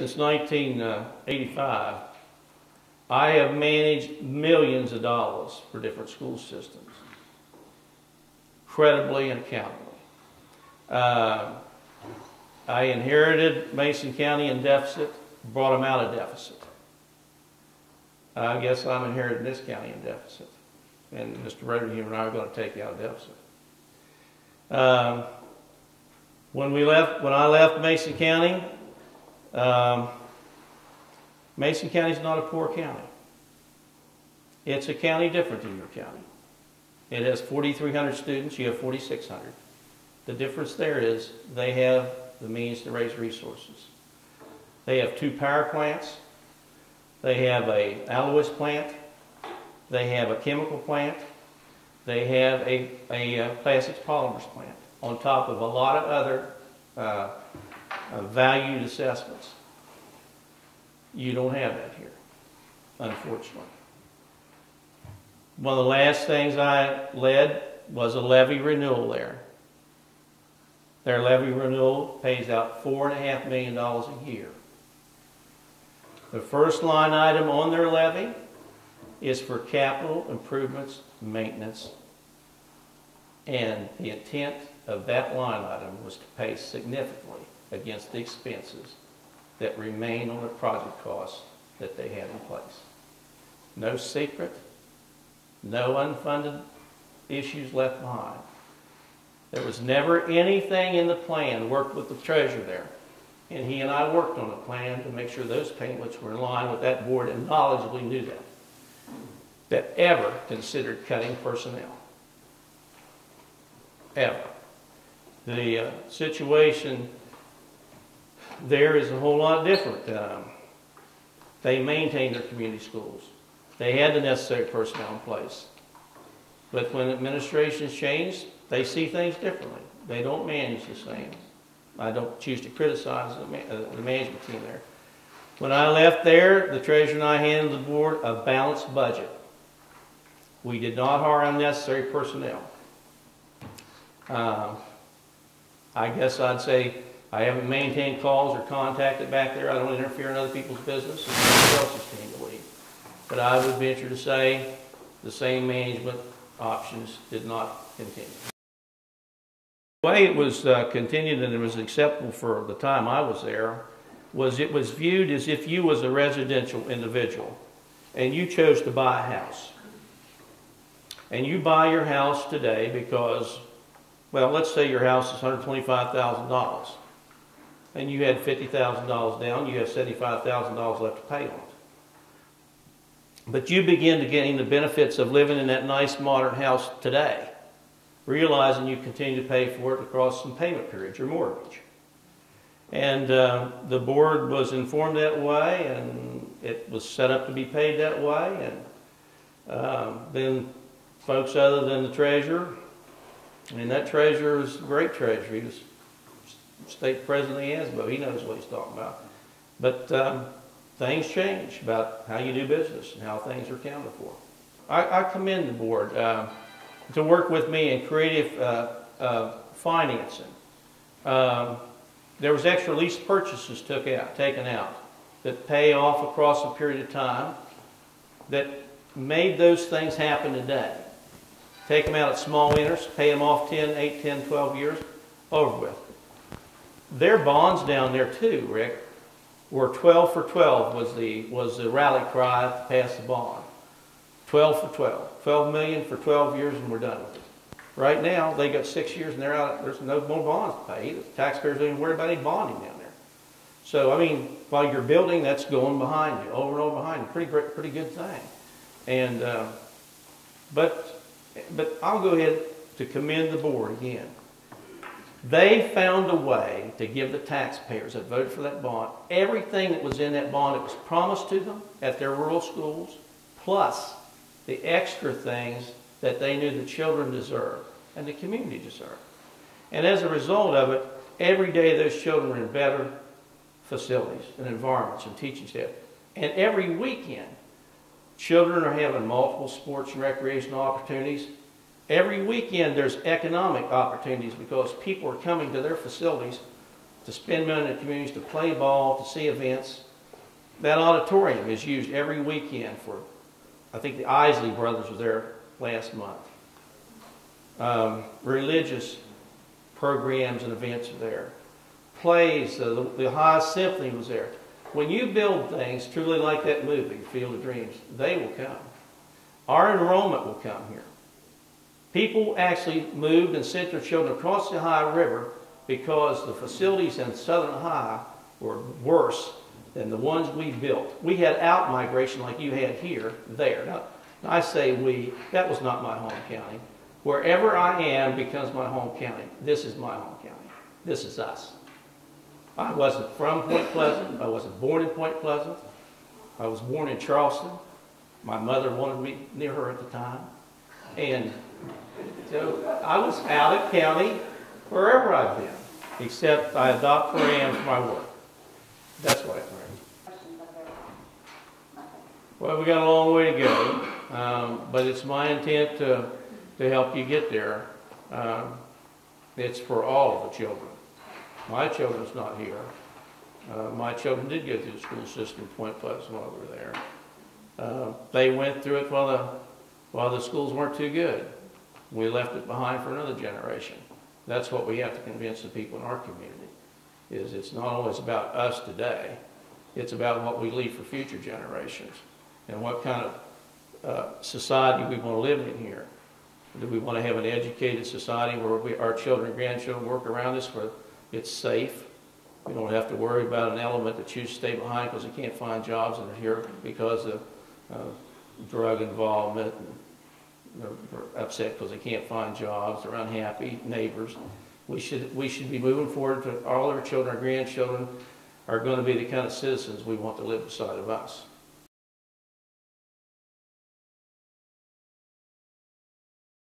Since 1985, I have managed millions of dollars for different school systems, credibly and accountably. I inherited Mason County in deficit, brought them out of deficit. I guess I'm inheriting this county in deficit, and Mr. Rotary and I are going to take you out of deficit. When I left Mason County, Mason County is not a poor county. It's a county different than your county. It has 4,300 students, you have 4,600. The difference there is they have the means to raise resources. They have 2 power plants. They have a alloys plant. They have a chemical plant. They have a plastics polymers plant on top of a lot of other valued assessments. You don't have that here, unfortunately. One of the last things I led was a levy renewal there. Their levy renewal pays out $4.5 million a year. The first line item on their levy is for capital improvements, maintenance, and the intent of that line item was to pay significantly against the expenses that remain on the project costs that they had in place. No secret, no unfunded issues left behind. There was never anything in the plan, worked with the treasurer there, and he and I worked on a plan to make sure those payments were in line with that board and knowledgeably knew that ever considered cutting personnel. Ever. The situation there is a whole lot different. They maintain their community schools. They had the necessary personnel in place. But when administrations change, they see things differently. They don't manage the same. I don't choose to criticize the management team there. When I left there, the treasurer and I handed the board a balanced budget. We did not hire unnecessary personnel. I guess I'd say I haven't maintained calls or contacted back there. I don't interfere in other people's business. It's somebody else's team to lead. But I would venture to say the same management options did not continue. The way it was continued and it was acceptable for the time I was there was it was viewed as if you was a residential individual and you chose to buy a house. And you buy your house today because, well, let's say your house is $125,000 and you had $50,000 down, you have $75,000 left to pay on it. But you begin to gain the benefits of living in that nice modern house today, realizing you continue to pay for it across some payment periods, your mortgage. And the board was informed that way, and it was set up to be paid that way. And then folks other than the treasurer, and that treasurer is a great treasurer. He was state president of the ASBO. He knows what he's talking about. But things change about how you do business and how things are accounted for. I commend the board to work with me in creative financing. There was extra lease purchases taken out that pay off across a period of time that made those things happen today. Take them out at small interest, pay them off 8, 10, 12 years, over with. Their bonds down there too, Rick, were 12 for 12 was the rally cry to pass the bond. 12 for 12. 12 million for 12 years and we're done with it. Right now, they got 6 years and they're out. There's no more bonds to pay. The taxpayers don't even worry about any bonding down there. So, I mean, while you're building, that's going behind you, over and over behind you. Pretty good thing. And, but I'll go ahead to commend the board again. They found a way to give the taxpayers that voted for that bond everything that was in that bond that was promised to them at their rural schools, plus the extra things that they knew the children deserved and the community deserved. And as a result of it, every day those children are in better facilities and environments and teaching staff. And every weekend, children are having multiple sports and recreational opportunities. Every weekend there's economic opportunities because people are coming to their facilities to spend money in the communities, to play ball, to see events. That auditorium is used every weekend for, I think the Isley brothers was there last month. Religious programs and events are there. Plays, the High Symphony was there. When you build things truly like that movie, Field of Dreams, they will come. Our enrollment will come here. People actually moved and sent their children across the Ohio River because the facilities in Southern Ohio were worse than the ones we built. We had out-migration like you had here, there. Now, I say we, that was not my home county. Wherever I am becomes my home county. This is my home county. This is us. I wasn't from Point Pleasant. I wasn't born in Point Pleasant. I was born in Charleston. My mother wanted me near her at the time. And so I was out of county wherever I've been, except I adopt where I am for my work. That's what I learned. Well, we got a long way to go, but it's my intent to help you get there. It's for all of the children. My children's not here. My children did go through the school system in Point Pleasant while we were there. They went through it while the schools weren't too good. We left it behind for another generation. That's what we have to convince the people in our community, is it's not always about us today. It's about what we leave for future generations and what kind of society we want to live in here. Do we want to have an educated society where our children and grandchildren work around us, where it's safe? We don't have to worry about an element that chooses to stay behind because they can't find jobs and they're here because of drug involvement, and they're upset because they can't find jobs, they're unhappy neighbors. We should be moving forward to all our children, our grandchildren are going to be the kind of citizens we want to live beside of us.